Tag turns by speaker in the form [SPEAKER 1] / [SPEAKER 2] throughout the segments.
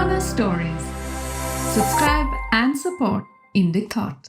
[SPEAKER 1] Saga Stories. Subscribe and support Indic Thought.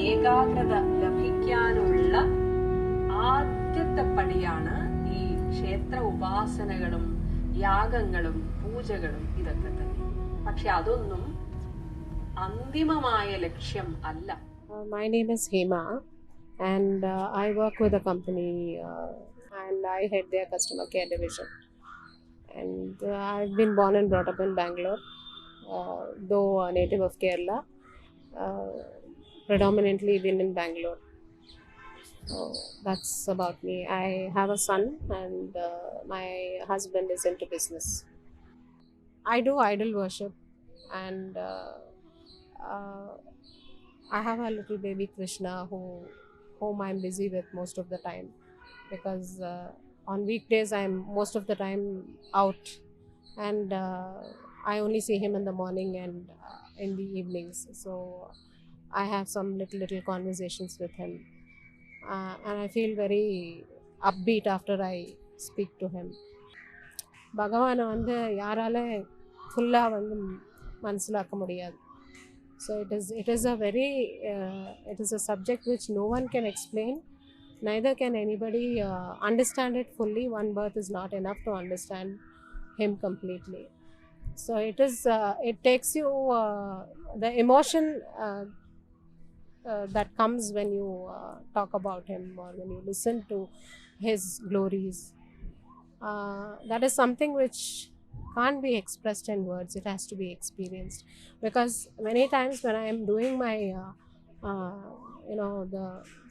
[SPEAKER 2] ഏകാഗ്രത ലഭിക്കാനുള്ള ആദ്യത്തെ പടിയാണ് ഈ ക്ഷേത്ര ഉപാസനകളും യാഗങ്ങളും പൂജകളും ഇതൊക്കെ തന്നെ. പക്ഷെ അതൊന്നും അന്തിമമായ ലക്ഷ്യം അല്ല.
[SPEAKER 3] My name is Hema and I work with a company and I head their customer care division. And I've been born and brought up in Bangalore, though a native of Kerala. Predominantly been in Bangalore. So that's about me. I have a son and my husband is into business. I do idol worship and I have a little baby Krishna whom I'm busy with most of the time because on weekdays I'm most of the time out and I only see him in the morning and in the evenings. So I have some little conversations with him and I feel very upbeat after I speak to him. பகவானை வந்து யாரால ஃபுல்லாக வந்து மனசிலாக்க முடியாது. So it is a very it is a subject which no one can explain, neither can anybody understand it fully. One birth is not enough to understand him completely. So it takes you the emotion that comes when you talk about him or when you listen to his glories. That is something which can't be expressed in words. It has to be experienced, because many times when I am doing my the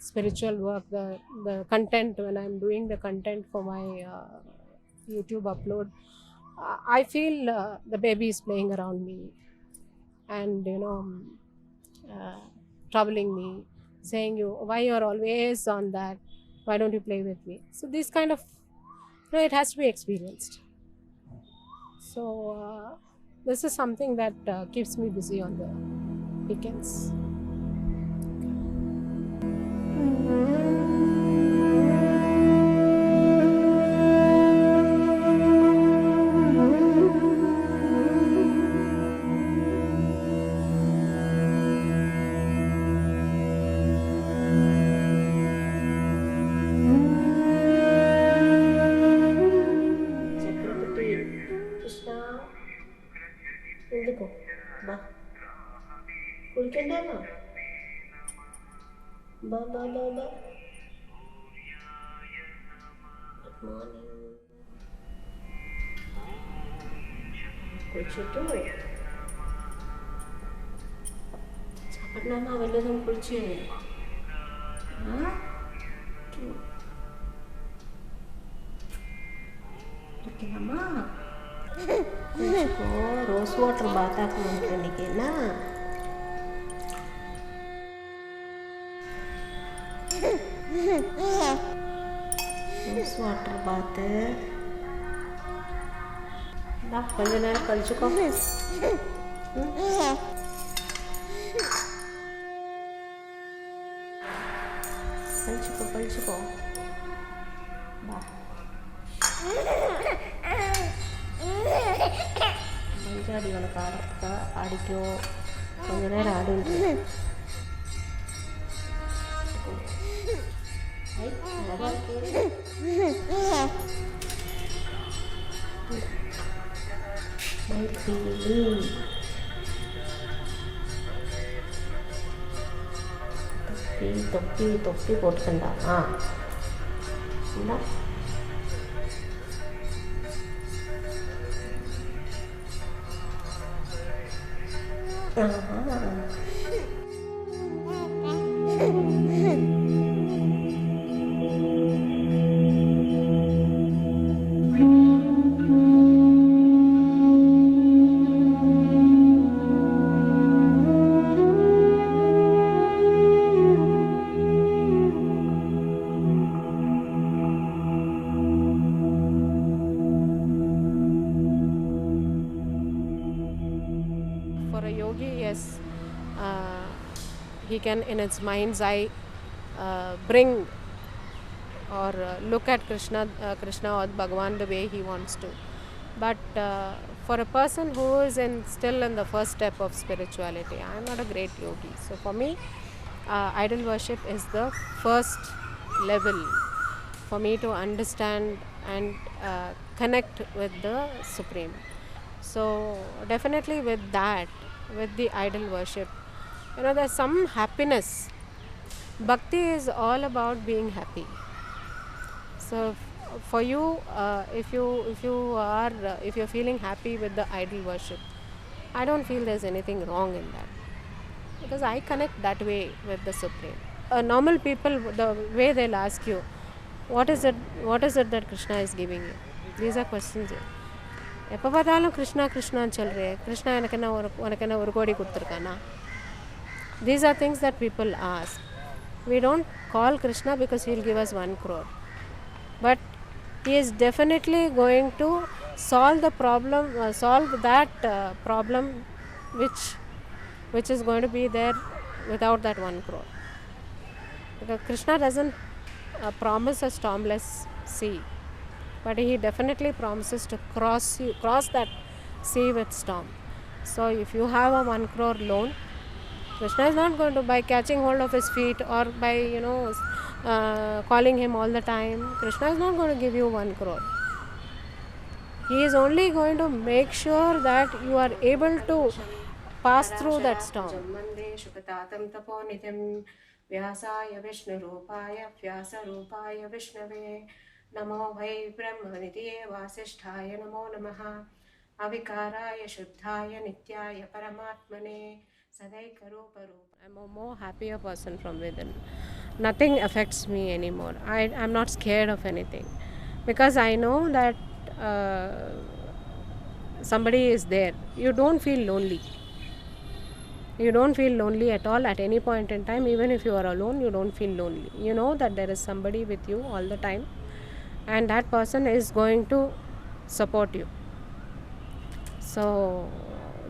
[SPEAKER 3] spiritual work, the content, when I'm doing the content for my YouTube upload, I feel the baby is playing around me and troubling me, saying, why you're always on that, why don't you play with me? So this kind of it has to be experienced. So this is something that keeps me busy on the weekends. കുളിക്കണ്ടോ? ബാ ബാ ബാ ബാ. Good morning. കുളിച്ചിട്ടു സാപ്പിടണമ്മ വല്ലതും കുളിച്ച്
[SPEAKER 4] అమ్మా కొంచెం rose water bath ఆకమంటారు నీకేనా rose water bath కొంచెం నేను కలుచుకో కలుచుకో బా మంచిగా అడి వాళ్ళకి ఆడికో కొంచెం నేరం ఆడి ఉంటుంది தொப்பி போட்டுக்கண்டா இந்தா
[SPEAKER 3] For a yogi, yes, he can in its mind's eye bring or look at Krishna or Bhagavan the way he wants to. But for a person who is still in the first step of spirituality, I am not a great yogi. So for me, idol worship is the first level for me to understand and connect with the Supreme. So definitely with that, with the idol worship, there's some happiness. Bhakti is all about being happy. So for you, if you're feeling happy with the idol worship, I don't feel there's anything wrong in that, because I connect that way with the Supreme. Normal people, the way they'll ask you, what is it that Krishna is giving you? These are questions. எப்போ பார்த்தாலும் கிருஷ்ணான்னு சொல்கிறேன், கிருஷ்ணா எனக்கு என்ன ஒரு கோடி கொடுத்துருக்கானா? These are things that people ask. We don't call Krishna because he will give us 1 crore. But he is definitely going to solve that problem which is going to be there without that 1 crore. Because Krishna doesn't promise a stormless sea. But he definitely promises to cross that sea with storm. So if you have a 1 crore loan, Krishna is not going to, by catching hold of his feet or by calling him all the time, Krishna is not going to give you 1 crore. He is only going to make sure that you are able to pass through that storm. व्यासाय विष्णुरूपाय व्यासरूपाय विष्णवे नमो वै ब्रह्मनिधये वासिष्ठाय नमो नमः अविकाराय शुद्धाय नित्याय परमात्मने सदैकरूपरूप. I'm a more happier person from within. Nothing affects me anymore. I'm not scared of anything, because I know that somebody is there. You don't feel lonely. You don't feel lonely at all at any point in time. Even if you are alone, you don't feel lonely. You know that there is somebody with you all the time, and that person is going to support you. So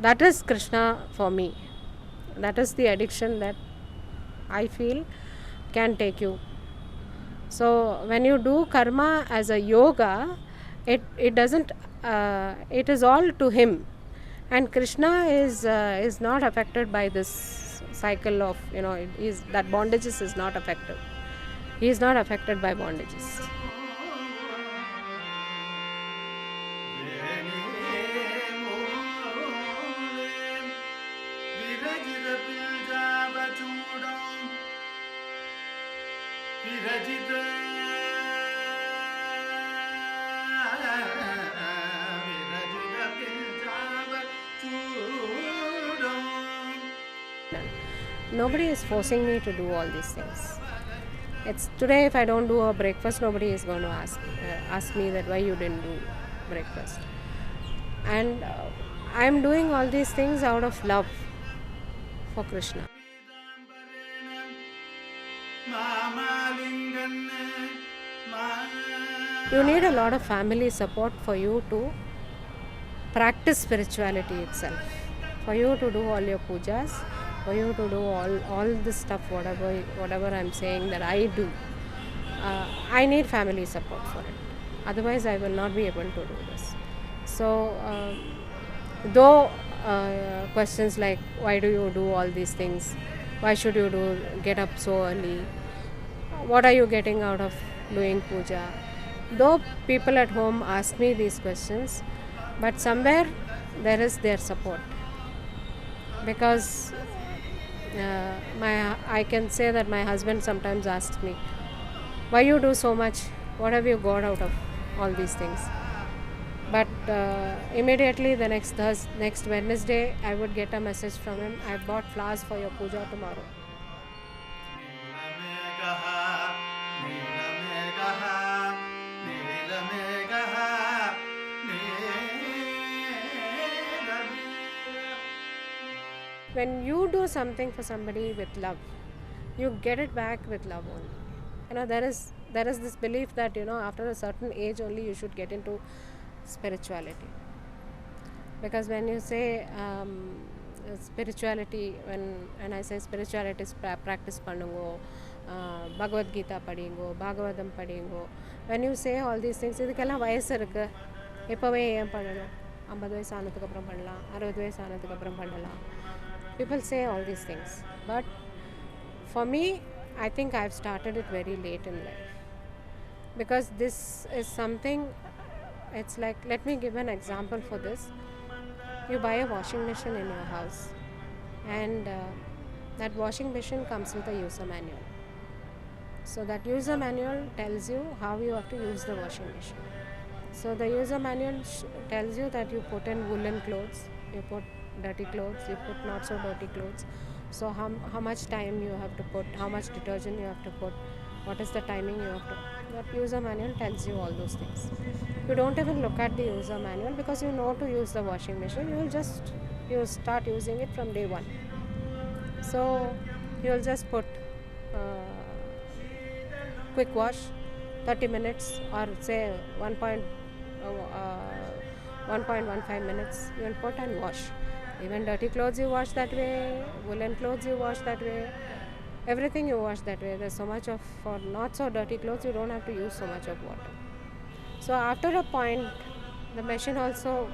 [SPEAKER 3] that is Krishna for me. That is the addiction that I feel can take you. So when you do karma as a yoga, it doesn't it is all to him, and Krishna is not affected by this cycle of that bondages is not affected. He is not affected by bondages. Nobody is forcing me to do all these things. it's today, if I don't do a breakfast, nobody is going to ask me that why you didn't do breakfast. And I'm doing all these things out of love for Krishna. You need a lot of family support for you to practice spirituality itself, for you to do all your pujas, for you to do all this stuff, whatever I'm saying that I do. I need family support for it. Otherwise, I will not be able to do this. So, though questions like why do you do all these things, why should you get up so early, what are you getting out of doing puja, though people at home ask me these questions, but somewhere there is their support, because I can say that my husband sometimes asks me, why you do so much, what have you got out of all these things? But immediately the next Wednesday, I would get a message from him, I bought flowers for your puja tomorrow. When you do something for somebody with love, you get it back with love only. There is this belief that after a certain age only you should get into spirituality, because when you say spirituality, when I say spirituality is practice pannungo, Bhagavad Gita padingo, Bhagavatam padingo, when you say all these things, idukella vayassu irukku, ippave yen pannanum, 50 vayassu aanadhukku appuram pannalam, 60 vayassu aanadhukku appuram pannalam. People say all these things, but for me, I think I've started it very late in life, because this is something, it's like, let me give an example for this. You buy a washing machine in your house, and that washing machine comes with a user manual. So that user manual tells you how you have to use the washing machine. So the user manual tells you that you put in woolen clothes, you put dirty clothes, you put not so dirty clothes. So how much time you have to put, how much detergent you have to put, what is the timing you have to. That user manual tells you all those things. You don't even look at the user manual, because you know to use the washing machine. You start using it from day one. So you will just put quick wash, 30 minutes, or say 1.15 minutes. You will put and wash. Even dirty clothes you wash that way, woolen clothes you wash that way, everything you wash that way. There's so much of, for not so dirty clothes, you don't have to use so much of water. So after a point, the machine also,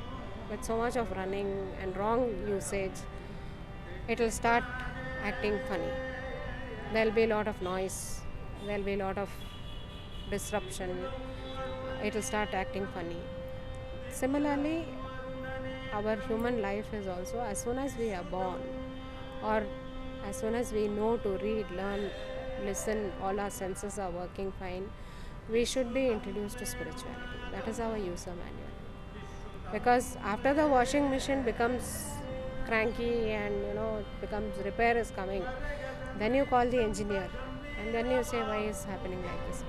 [SPEAKER 3] with so much of running and wrong usage, it will start acting funny. There will be a lot of noise, there will be a lot of disruption, it will start acting funny. Similarly, our human life is also, as soon as we are born, or as soon as we know to read, learn, listen, all our senses are working fine, we should be introduced to spirituality. That is our user manual. Because after the washing machine becomes cranky and becomes, repair is coming, then you call the engineer, and then you say, why is happening like this?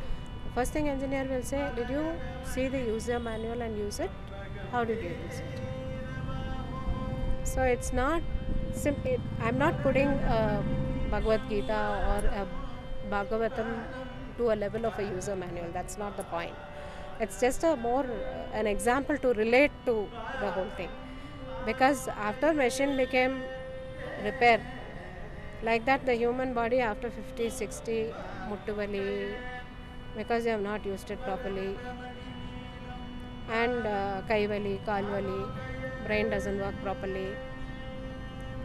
[SPEAKER 3] First thing engineer will say, did you see the user manual and use it? How did you use it? So it's not simple. I'm not putting Bhagavad Gita or a Bhagavatam to a level of a user manual. That's not the point. It's just an example to relate to the whole thing. Because after machine became repair, like that the human body after 50, 60, muttuvali, because you have not used it properly, and kaivali, kalvali, brain doesn't work properly.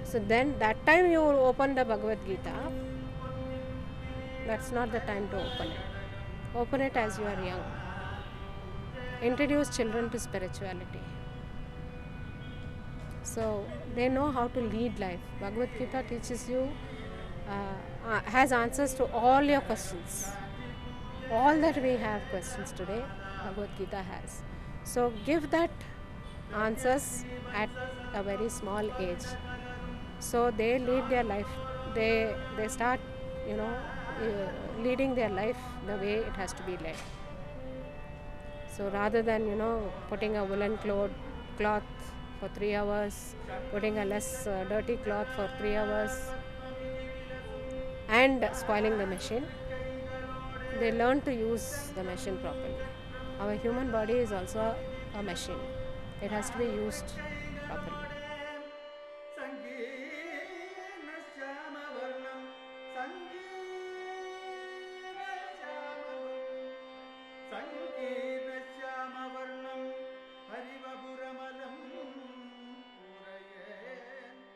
[SPEAKER 3] So then that time you open the Bhagavad Gita, that's not the time to open it. Open it as you are young. Introduce children to spirituality, so they know how to lead life. Bhagavad Gita teaches you, has answers to all your questions. All that we have questions today, Bhagavad Gita has. So give that answers at a very small age, so they lead their life. They start leading their life the way it has to be led. So rather than putting a woolen cloth for 3 hours, putting a less dirty cloth for 3 hours, and spoiling the machine, they learn to use the machine properly. Our human body is also a machine. It has to be used